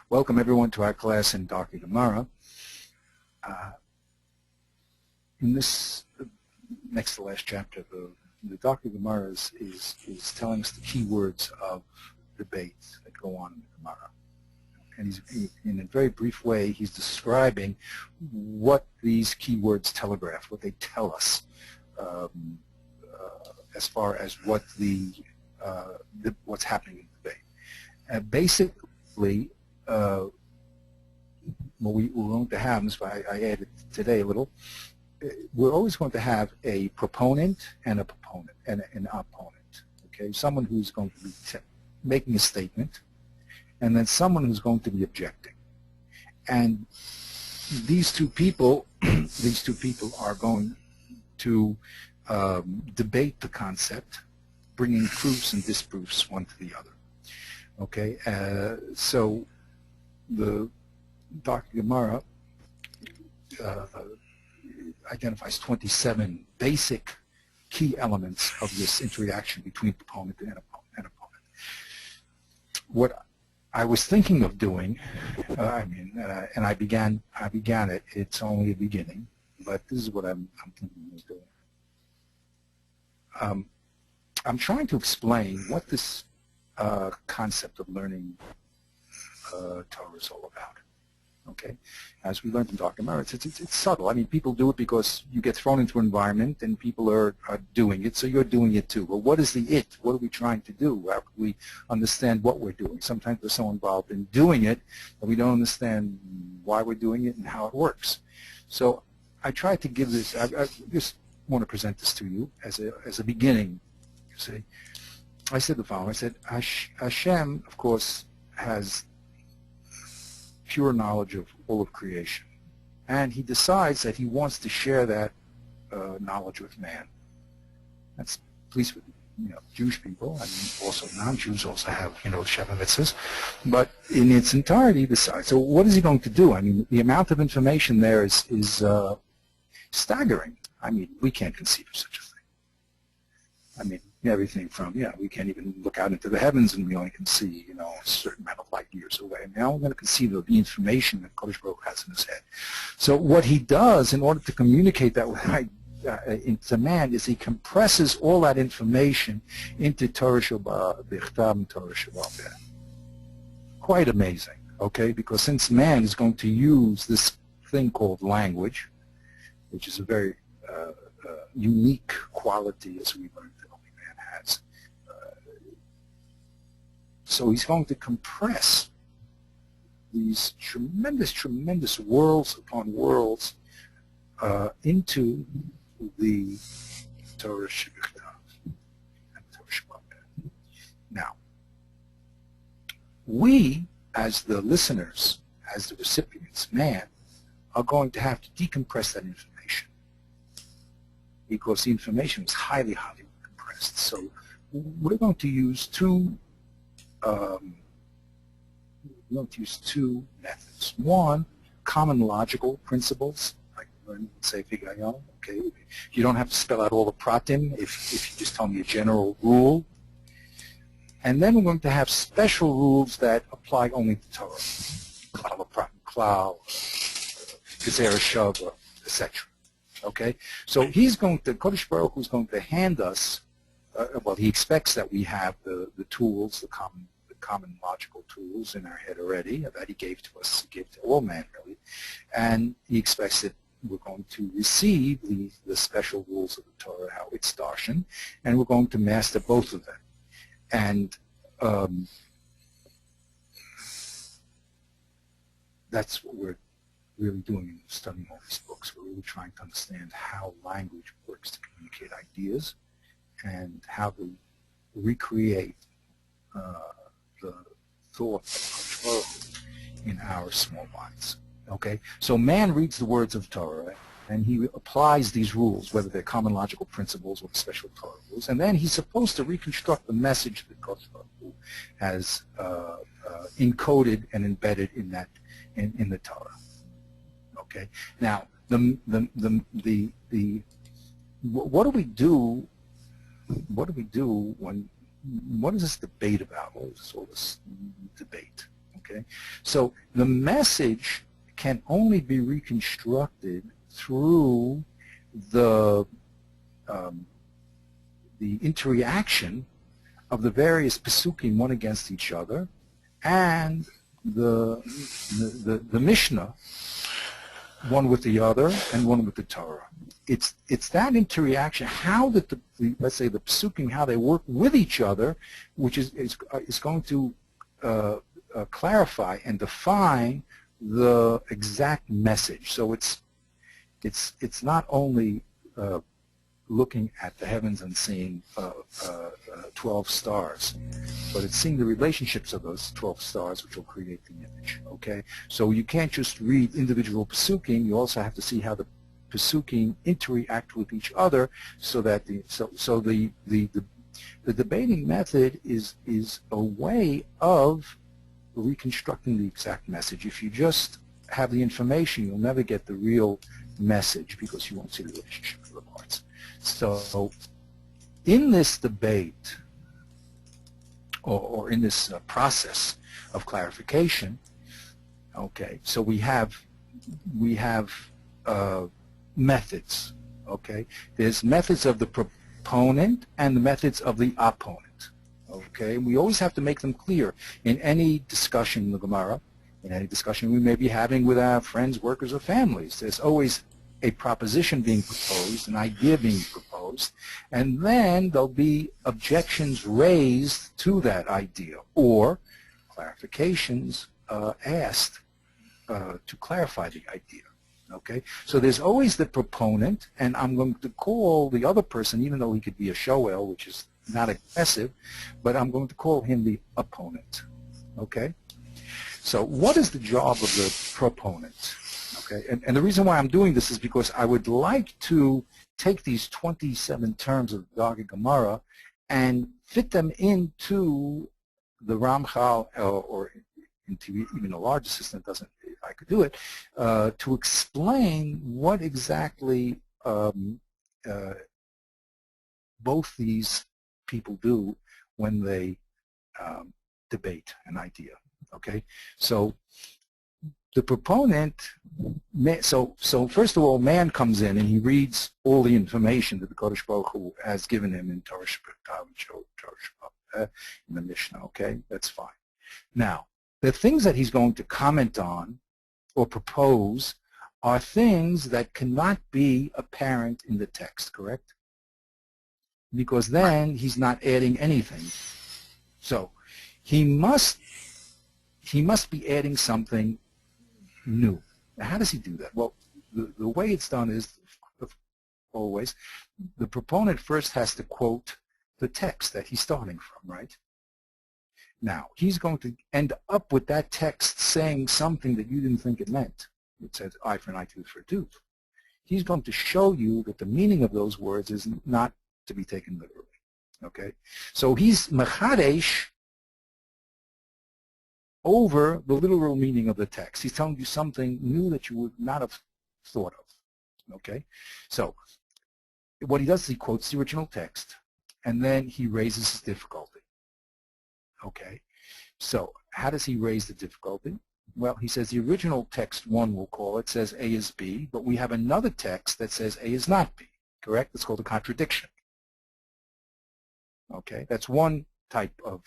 Welcome everyone to our class in Darkei Gemara. In this next to last chapter, the Darkei Gemara is telling us the key words of debates that go on in the Gemara. And in a very brief way, he's describing what these key words telegraph, what they tell us, as far as what what's happening in the debate. Basically, what we're going to have, is why I added today a little, we're always going to have a proponent and a proponent and an opponent. Okay, someone who's going to be making a statement, and then someone who's going to be objecting. And these two people, are going to debate the concept, bringing proofs and disproofs one to the other. Okay, so the Darkei Gemara identifies 27 basic key elements of this interaction between proponent and opponent. What I was thinking of doing, and I began it. It's only a beginning, but this is what I'm thinking of doing. I'm trying to explain what this concept of learning Torah is all about. Okay, as we learned in Darkei Gemara, it's subtle. I mean, people do it because you get thrown into an environment and people are doing it, so you're doing it too. But what is the it? What are we trying to do? How can we understand what we're doing? Sometimes we're so involved in doing it that we don't understand why we're doing it and how it works. So I tried to give this. I just want to present this to you as a beginning. You see, I said the following. I said, Hashem, of course, has pure knowledge of all of creation, and he decides that he wants to share that knowledge with man. That's at least with Jewish people. I mean, also non-Jews also have Sheva mitzvahs, but in its entirety, decides. So what is he going to do? I mean, the amount of information there is staggering. I mean, we can't conceive of such a thing. I mean, everything from, we can't even look out into the heavens and we only can see, a certain amount of light years away. Now we're going to conceive of the information that Kodesh Baruch has in his head. So what he does in order to communicate that into man is he compresses all that information into Torah Sheba'al and Torah Sheba'al Peh. Quite amazing, okay? Because since man is going to use this thing called language, which is a very unique quality, as we learned, has. So he's going to compress these tremendous worlds upon worlds into the Torah Sheba'al and Torah Sheba'al Peh. Now, we, as the listeners, as the recipients, man, are going to have to decompress that information because the information is highly compressed. So we're going to use two methods. One, common logical principles, like say Figayon. Okay, you don't have to spell out all the pratim if you just tell me a general rule. And then we're going to have special rules that apply only to Torah, klal pratim, klal, gezerah shava, etc. Okay, so Kodesh Baruch Hu is going to hand us. Well, he expects that we have the tools, the common logical tools in our head already that he gave to us. He gave to all man, really. And he expects that we're going to receive the special rules of the Torah, how it's darshan, and we're going to master both of them. And that's what we're really doing in studying all these books. We're really trying to understand how language works to communicate ideas, and how to recreate the thought of Torah in our small minds. Okay, so man reads the words of Torah, and he applies these rules, whether they're common logical principles or special Torah rules, and then he's supposed to reconstruct the message that Kodesh Baruch Hu has encoded and embedded in the Torah. Okay, now what do we do? What do we do when? What is this debate about? What is all this debate? Okay, so the message can only be reconstructed through the interaction of the various pesukim one against each other, and the Mishnah, one with the other and one with the Torah. It's that interaction, how that let's say the pesukim, how they work with each other, which is going to clarify and define the exact message. So it's not only looking at the heavens and seeing 12 stars, but it's seeing the relationships of those 12 stars which will create the image. Okay, so you can't just read individual pesukim. You also have to see how the pesukim interact with each other, so that the debating method is a way of reconstructing the exact message. If you just have the information, you'll never get the real message, because you won't see the relationship of the parts. So in this debate, or in this process of clarification, okay, so we have methods. Okay, there's methods of the proponent and the methods of the opponent. Okay, we always have to make them clear in any discussion in the Gemara, in any discussion we may be having with our friends, workers, or families. There's always a proposition being proposed, an idea being proposed, and then there'll be objections raised to that idea, or clarifications asked to clarify the idea. Okay, so there's always the proponent, and I'm going to call the other person, even though he could be a shoel, which is not aggressive, but I'm going to call him the opponent. Okay, so what is the job of the proponent? Okay, and the reason why I'm doing this is because I would like to take these 27 terms of Darga Gemara and fit them into the Ramchal, or into even a larger system. Doesn't, if I could do it, to explain what exactly both these people do when they debate an idea. Okay, so the proponent, so first of all, man comes in and he reads all the information that the Kodesh Baruch Hu has given him in Torah in the Mishnah. Okay, that's fine. Now, the things that he's going to comment on or propose are things that cannot be apparent in the text, correct? Because then he's not adding anything. So he must be adding something new. Now, how does he do that? Well, the way it's done is, always, the proponent first has to quote the text that he's starting from, right? Now, he's going to end up with that text saying something that you didn't think it meant. It says eye for an eye, tooth for a tooth. He's going to show you that the meaning of those words is not to be taken literally. Okay? So he's mechadesh over the literal meaning of the text. He's telling you something new that you would not have thought of. Okay? So what he does is he quotes the original text, and then he raises his difficulty. Okay? So how does he raise the difficulty? Well, he says the original text, one we'll call it, says A is B, but we have another text that says A is not B. Correct? It's called a contradiction. Okay? That's one type of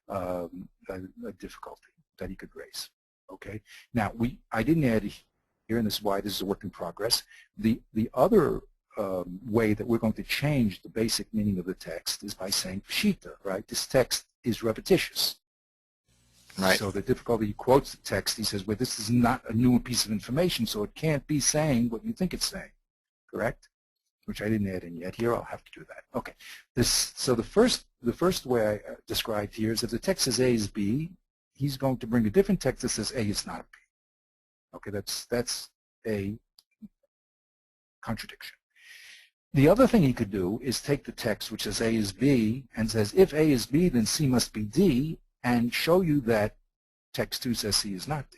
a difficulty that he could raise. Okay. Now I didn't add here, and this is why this is a work in progress. The other way that we're going to change the basic meaning of the text is by saying pshita. Right. This text is repetitious. Right. So the difficulty, he quotes the text. He says, "Well, this is not a new piece of information, so it can't be saying what you think it's saying." Correct. Which I didn't add in yet. Here I'll have to do that. Okay. So the first way I described here is if the text says A is B, he's going to bring a different text that says A is not B. Okay, that's a contradiction. The other thing he could do is take the text which says A is B and says if A is B, then C must be D, and show you that text 2 says C is not D.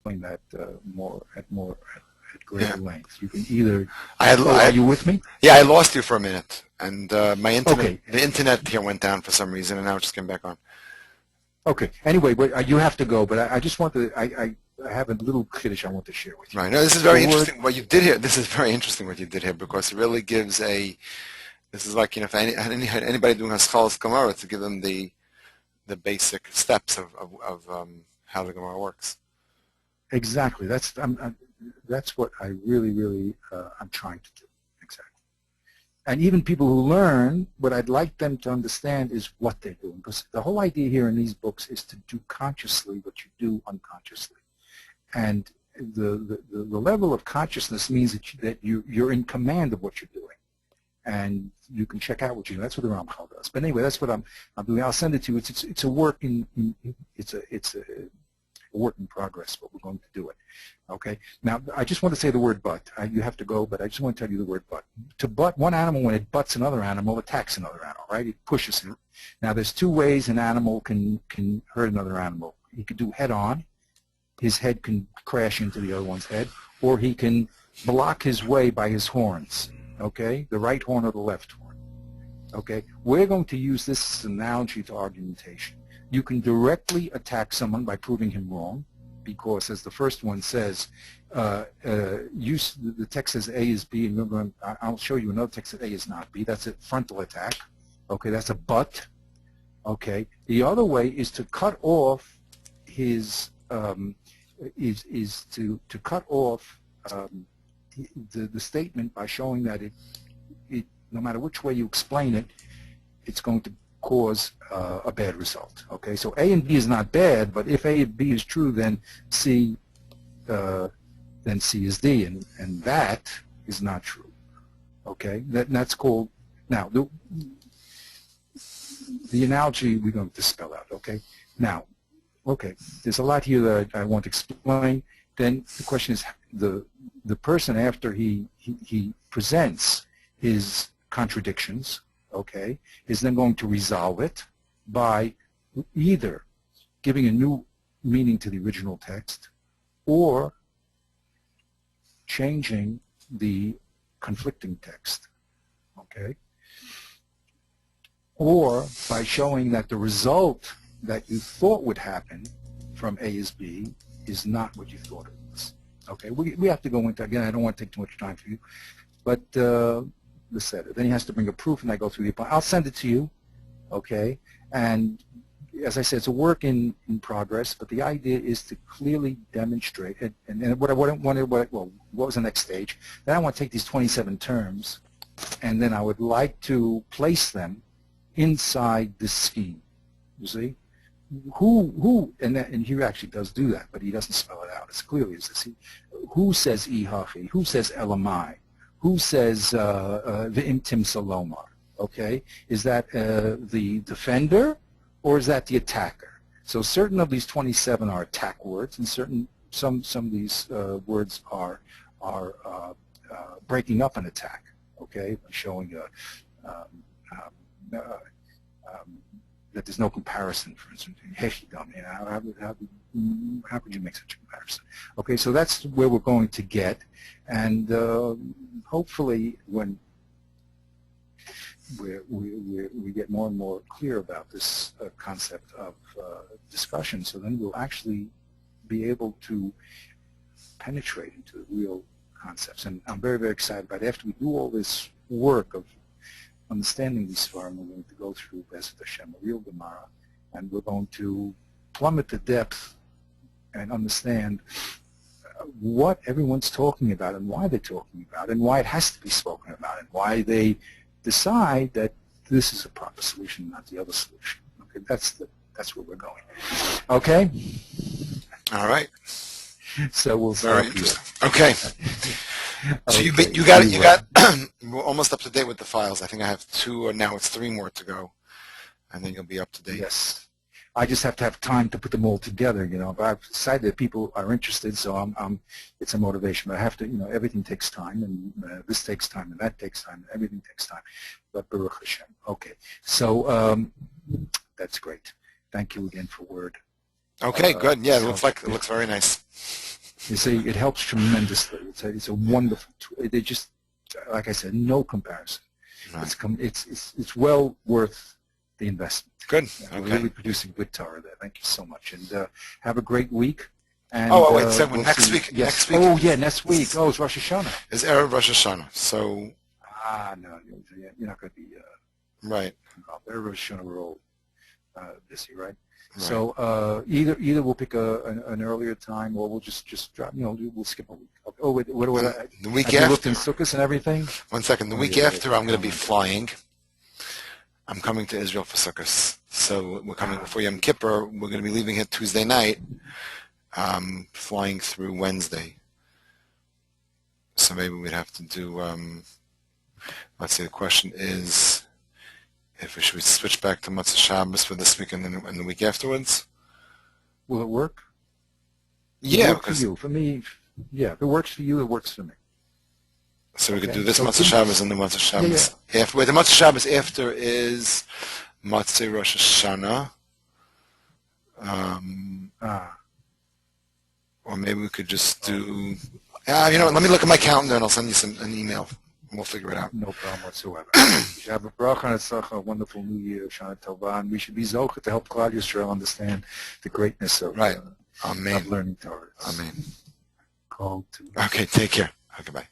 explain that at greater length. You can either. Are you with me? Yeah, I lost you for a minute, and Okay. the internet here went down for some reason, and now it just came back on. Okay. Anyway, but you have to go. But I just want to. I have a little kiddush I want to share with you. Right. No, this is very interesting what you did here. This is very interesting what you did here, because it really gives a. This is like, if anybody doing Haschalas Gemara, to give them the basic steps of how the Gemara works. Exactly. That's what I really I'm trying to do. Exactly. And even people who learn, what I'd like them to understand is what they're doing, because the whole idea here in these books is to do consciously what you do unconsciously. And the level of consciousness means that you're in command of what you're doing, and you can check out what you do. That's what the Ramchal does. But anyway, that's what I'm doing. I'll send it to you. It's a work it's a work in progress, but we're going to do it. Okay. Now, I just want to say the word "but." You have to go, but I just want to tell you the word "but." To butt one animal, when it butts another animal, attacks another animal, right? It pushes it. Now, there's two ways an animal can hurt another animal. He could do head-on. His head can crash into the other one's head, or he can block his way by his horns. Okay, the right horn or the left horn. Okay, we're going to use this as an analogy to argumentation. You can directly attack someone by proving him wrong, because as the first one says, the text says A is B, and I'll show you another text that A is not B. That's a frontal attack. Okay, that's a butt. Okay, the other way is to cut off his is to cut off the statement by showing that it no matter which way you explain it, it's going to cause a bad result. Okay, so A and B is not bad, but if A and B is true, then C is D, and that is not true. Okay, that's called, now the analogy we're going to spell out. Okay, now, okay, there's a lot here that I want to explain. Then the question is, the person, after he presents his contradictions, okay, is then going to resolve it by either giving a new meaning to the original text or changing the conflicting text, okay, or by showing that the result that you thought would happen from A is B is not what you thought it was. Okay, we have to go into, again, I don't want to take too much time for you, but let's set it. Then he has to bring a proof, and I go through the, I'll send it to you, okay, and as I said, it's a work in progress, but the idea is to clearly demonstrate, and what was the next stage? Then I want to take these 27 terms, and then I would like to place them inside this scheme, you see? And he actually does do that, but he doesn't spell it out as clearly as this. Who says Ihachi? Who says Elamai? Who says V'imtim Salomar? Okay, is that the defender or is that the attacker? So certain of these 27 are attack words, and some of these words are breaking up an attack. Okay, showing that there's no comparison, for instance. How could you make such a comparison? Okay, so that's where we're going to get, and hopefully when we get more and more clear about this concept of discussion, so then we'll actually be able to penetrate into the real concepts. And I'm very, very excited about it. After we do all this work of understanding these Svarim, we're going to go through Bezat Hashem, a real Gemara, and we're going to plummet the depth and understand what everyone's talking about and why they're talking about it and why it has to be spoken about and why they decide that this is a proper solution, not the other solution. Okay, that's where we're going. Okay? All right. So we'll start. Very interesting. Okay. So okay. you got we're almost up to date with the files. I think I have 2, or now it's 3 more to go, and then you'll be up to date. Yes. I just have to have time to put them all together, you know. But I've decided that people are interested, so it's a motivation. But I have to, you know, everything takes time, and this takes time, and that takes time, and everything takes time. But Baruch Hashem. Okay. So that's great. Thank you again for word. Okay, good. Yeah, it looks helps. like it looks very nice. It helps tremendously. It's a wonderful tool. They just, like I said, no comparison. Right. It's well worth the investment. Good. We're Okay. really producing good Torah there. Thank you so much, and have a great week. And, wait, so we'll next see. week. Yes. Next week. Oh yeah, next week. Oh, it's Rosh Hashanah. Is Erev Rosh Hashanah. So. No, you're not going to be. Right. Erev Rosh Hashanah, we're all busy, right? Right. So either we'll pick an earlier time, or we'll just drop. We'll skip a week. Oh wait, what the week have you looked after. in Sukkot and everything? 1 second. The week after, I'm going to be flying. I'm coming to Israel for Sukkot. So we're coming before Yom Kippur. We're going to be leaving here Tuesday night, flying through Wednesday. So maybe we'd have to do, let's see, the question is, if we should switch back to Matzah Shabbos for this week and then the week afterwards? Will it work? Yeah. For you. For me, yeah. If it works for you, it works for me. So we could do this So Matzah Shabbos and the Matzah Shabbos. Yeah. Wait, the Matzah Shabbos after is Matzah Rosh Hashanah. Or maybe we could just do, you know what, let me look at my calendar and I'll send you an email. And we'll figure it out. No problem whatsoever. You should have a bracha and a wonderful New Year, Shana Tova, and we should be zocher to help Klal Yisrael understand the greatness of, Right. Amen. of learning Torah. Amen. Called to. Okay, take care. Okay, bye.